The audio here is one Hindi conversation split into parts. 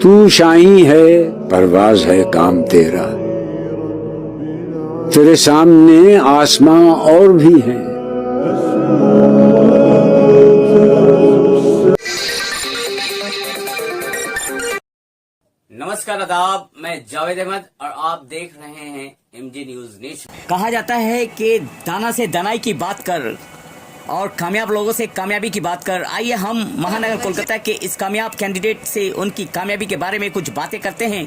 तू शाही है परवाज है काम तेरा, तेरे सामने आसमां और भी हैं। नमस्कार आदाब, मैं जावेद अहमद और आप देख रहे हैं एमजी न्यूज नेशन। कहा जाता है कि दाना से दनाई की बात कर और कामयाब लोगों से कामयाबी की बात कर। आइए हम महानगर कोलकाता के इस कामयाब कैंडिडेट से उनकी कामयाबी के बारे में कुछ बातें करते हैं,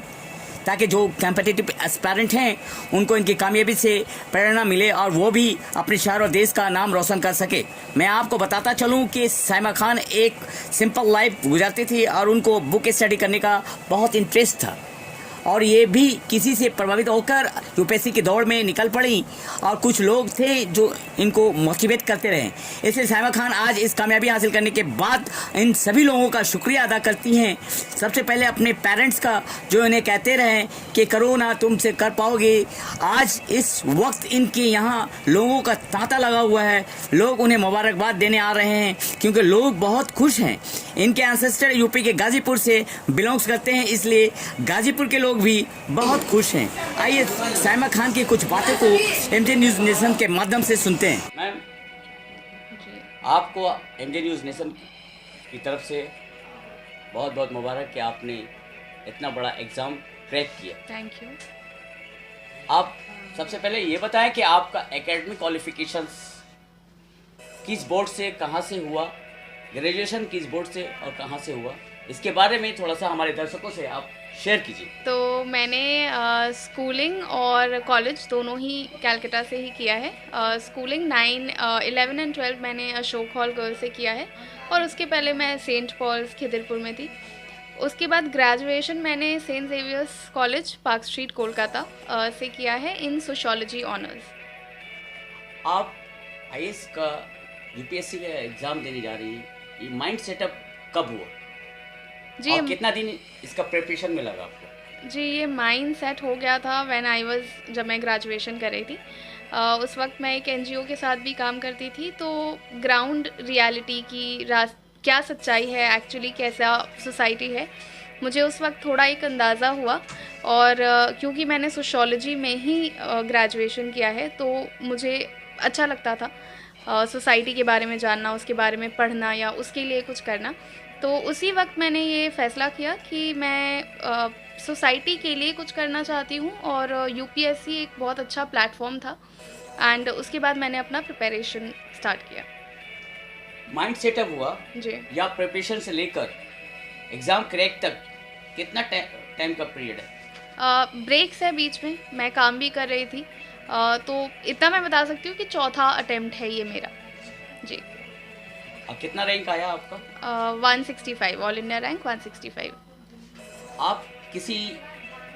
ताकि जो कॉम्पिटिटिव एस्पायरेंट हैं उनको इनकी कामयाबी से प्रेरणा मिले और वो भी अपने शहर और देश का नाम रोशन कर सके। मैं आपको बताता चलूं कि साइमा खान एक सिंपल लाइफ गुजारती थी और उनको बुक स्टडी करने का बहुत इंटरेस्ट था और ये भी किसी से प्रभावित होकर यूपीएससी की दौड़ में निकल पड़ी और कुछ लोग थे जो इनको मोटिवेट करते रहे। इसलिए साइमा खान आज इस कामयाबी हासिल करने के बाद इन सभी लोगों का शुक्रिया अदा करती हैं। सबसे पहले अपने पेरेंट्स का, जो इन्हें कहते रहे कि करो ना तुमसे कर पाओगे। आज इस वक्त इनके यहाँ लोगों का तांता लगा हुआ है, लोग उन्हें मुबारकबाद देने आ रहे हैं क्योंकि लोग बहुत खुश हैं। इनके एंसेस्टर यूपी के गाजीपुर से बिलोंग्स करते हैं, इसलिए गाजीपुर के लोग भी बहुत खुश हैं। आइए साइमा खान की कुछ बातों को एमजे न्यूज नेशन के माध्यम से सुनते हैं। मैम, आपको एमजे न्यूज नेशन की तरफ से बहुत बहुत मुबारक कि आपने इतना बड़ा एग्जाम क्रैक किया। Thank you. आप सबसे पहले ये बताएं कि आपका एकेडमिक क्वालिफिकेशंस किस बोर्ड से कहाँ से हुआ, ग्रेजुएशन किस बोर्ड से और कहाँ से हुआ, इसके बारे में थोड़ा सा हमारे दर्शकों से आप शेयर कीजिए। तो मैंने स्कूलिंग और कॉलेज दोनों ही कलकत्ता से ही किया है। स्कूलिंग 9, 11 एंड 12 मैंने अशोक हॉल गर्ल्स से किया है और उसके पहले मैं सेंट पॉल्स खिदिरपुर में थी। उसके बाद ग्रेजुएशन मैंने Saint Xavier's College Park Street Kolkata से किया है इन सोशियोलॉजी ऑनर्स। आप आईएएस का यूपीएससी का एग्ज़ाम देने जा रही हैं, ये माइंड सेटअप कब हुआ जी? और कितना दिन इसका प्रिपरेशन में लगा आपको? जी, ये माइंड सेट हो गया था जब मैं ग्रेजुएशन कर रही थी। उस वक्त मैं एक एनजीओ के साथ भी काम करती थी, तो ग्राउंड रियलिटी की क्या सच्चाई है, एक्चुअली कैसा सोसाइटी है, मुझे उस वक्त थोड़ा एक अंदाज़ा हुआ। और क्योंकि मैंने सोशियोलॉजी में ही ग्रेजुएशन किया है तो मुझे अच्छा लगता था सोसाइटी के बारे में जानना, उसके बारे में पढ़ना या उसके लिए कुछ करना। तो उसी वक्त मैंने ये फ़ैसला किया कि मैं सोसाइटी के लिए कुछ करना चाहती हूँ और यूपीएससी एक बहुत अच्छा प्लेटफॉर्म था। एंड उसके बाद मैंने अपना प्रिपरेशन स्टार्ट किया। माइंड सेटअप हुआ जी, या प्रिपरेशन से लेकर एग्ज़ाम क्रैक तक कितना टाइम का पीरियड है? ब्रेक्स है बीच में, मैं काम भी कर रही थी। तो इतना मैं बता सकती हूँ कि चौथा अटेम्प्ट है ये मेरा। जी। कितना रैंक आया आपका? 165, ऑल इंडिया रैंक 165। आप किसी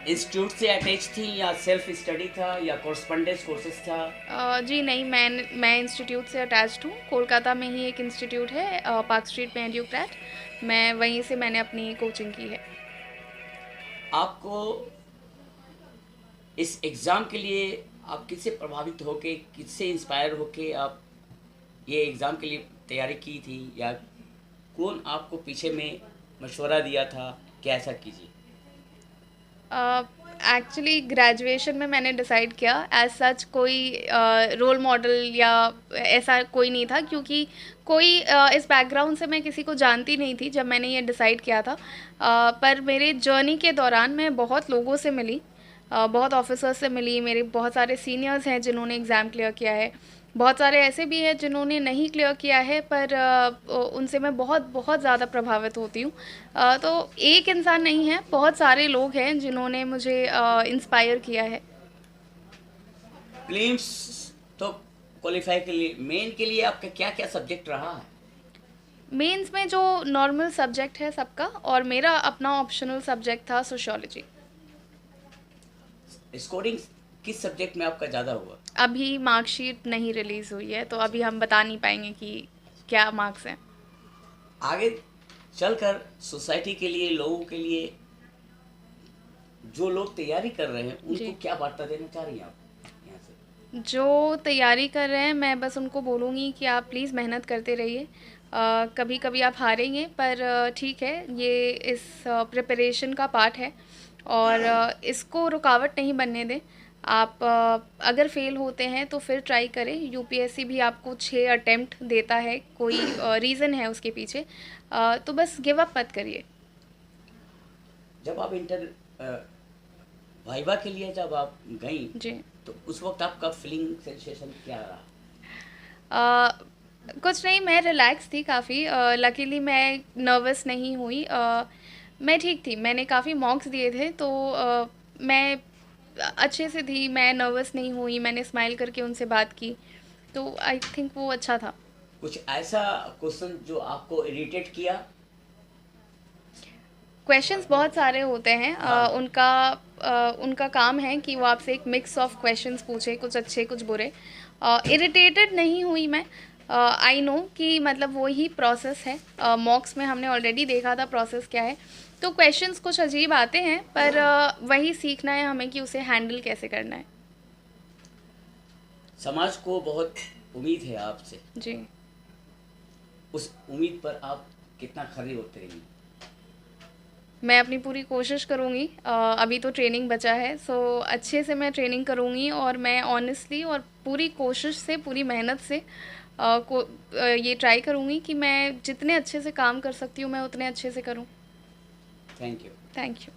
इंस्टीट्यूट से अटैच थी या सेल्फ स्टडी था या कॉरस्पॉन्डेंस कोर्सेज था? जी नहीं, मैं इंस्टीट्यूट से अटैच्ड हूँ। कोलकाता में ही एक इंस्टीट्यूट है पार्क स्ट्रीट में, एड्यूक्रैट। मैं वहीं से मैंने अपनी कोचिंग की है। आपको इस एग्ज़ाम के लिए आप किससे प्रभावित होके, किससे इंस्पायर होके आप ये एग्ज़ाम के लिए तैयारी की थी, या कौन आपको पीछे में मशवरा दिया था कि ऐसा कीजिए? एक्चुअली ग्रेजुएशन में मैंने डिसाइड किया, एज सच कोई रोल मॉडल या ऐसा कोई नहीं था, क्योंकि कोई इस बैकग्राउंड से मैं किसी को जानती नहीं थी जब मैंने ये डिसाइड किया था। पर मेरे जर्नी के दौरान मैं बहुत लोगों से मिली, बहुत ऑफिसर्स से मिली। मेरे बहुत सारे सीनियर्स हैं जिन्होंने एग्ज़ाम क्लियर किया है, बहुत सारे ऐसे भी हैं जिन्होंने नहीं क्लियर किया है, पर उनसे मैं बहुत बहुत ज़्यादा प्रभावित होती हूँ। तो एक इंसान नहीं है, बहुत सारे लोग हैं जिन्होंने मुझे इंस्पायर किया है। प्रीलिम्स तो क्वालिफाई के लिए, मेन के लिए आपका क्या क्या सब्जेक्ट रहा है? मेंस में जो नॉर्मल सब्जेक्ट है सबका, और मेरा अपना ऑप्शनल सब्जेक्ट था सोशियोलॉजी। स्कोरिंग किस सब्जेक्ट में आपका ज़्यादा हुआ? अभी मार्कशीट नहीं रिलीज़ हुई है, तो अभी हम बता नहीं पाएंगे कि क्या मार्क्स हैं। आगे चलकर सोसाइटी के लिए, लोगों के लिए, जो लोग तैयारी कर रहे हैं उनको क्या वार्ता देना चाह रही हैं आप यहाँ से? जो तैयारी कर रहे हैं, मैं बस उनको बोलूँगी कि आप प्लीज़ मेहनत करते रहिए। कभी कभी आप हारेंगे, पर ठीक है, ये इस प्रिपरेशन का पार्ट है और इसको रुकावट नहीं बनने दें। आप अगर फेल होते हैं तो फिर ट्राई करें। यूपीएससी भी आपको 6 अटेम्प्ट देता है, कोई रीज़न है उसके पीछे, तो बस गिव अप मत करिए। जब आप इंटर वाइवा के लिए जब आप गई जी। तो उस वक्त आपका फीलिंग सेंसेशन क्या रहा? कुछ नहीं, मैं रिलैक्स थी काफ़ी। लकीली मैं नर्वस नहीं हुई। मैं ठीक थी, मैंने काफ़ी मॉक्स दिए थे, तो मैं अच्छे से थी, मैं नर्वस नहीं हुई, मैंने स्माइल करके उनसे बात की, तो आई थिंक वो अच्छा था। कुछ ऐसा क्वेश्चन जो आपको इरिटेट किया? क्वेश्चंस बहुत सारे होते हैं। हाँ। उनका काम है कि वो आपसे एक मिक्स ऑफ क्वेश्चंस पूछे, कुछ अच्छे कुछ बुरे। इरिटेटेड नहीं हुई मैं। आई नो कि मतलब वो ही प्रोसेस है। मॉक्स में हमने ऑलरेडी देखा था प्रोसेस क्या है, तो क्वेश्चंस कुछ अजीब आते हैं, पर वही सीखना है हमें कि उसे हैंडल कैसे करना है। समाज को बहुत उम्मीद है आपसे, जी। उस उम्मीद पर आप कितना खरे उतरेंगी? मैं अपनी पूरी कोशिश करूँगी। अभी तो ट्रेनिंग बचा है, सो अच्छे से मैं ट्रेनिंग करूँगी और मैं ऑनेस्टली और पूरी कोशिश से, पूरी मेहनत से ये ट्राई करूँगी कि मैं जितने अच्छे से काम कर सकती हूँ मैं उतने अच्छे से करूँ। Thank you. Thank you.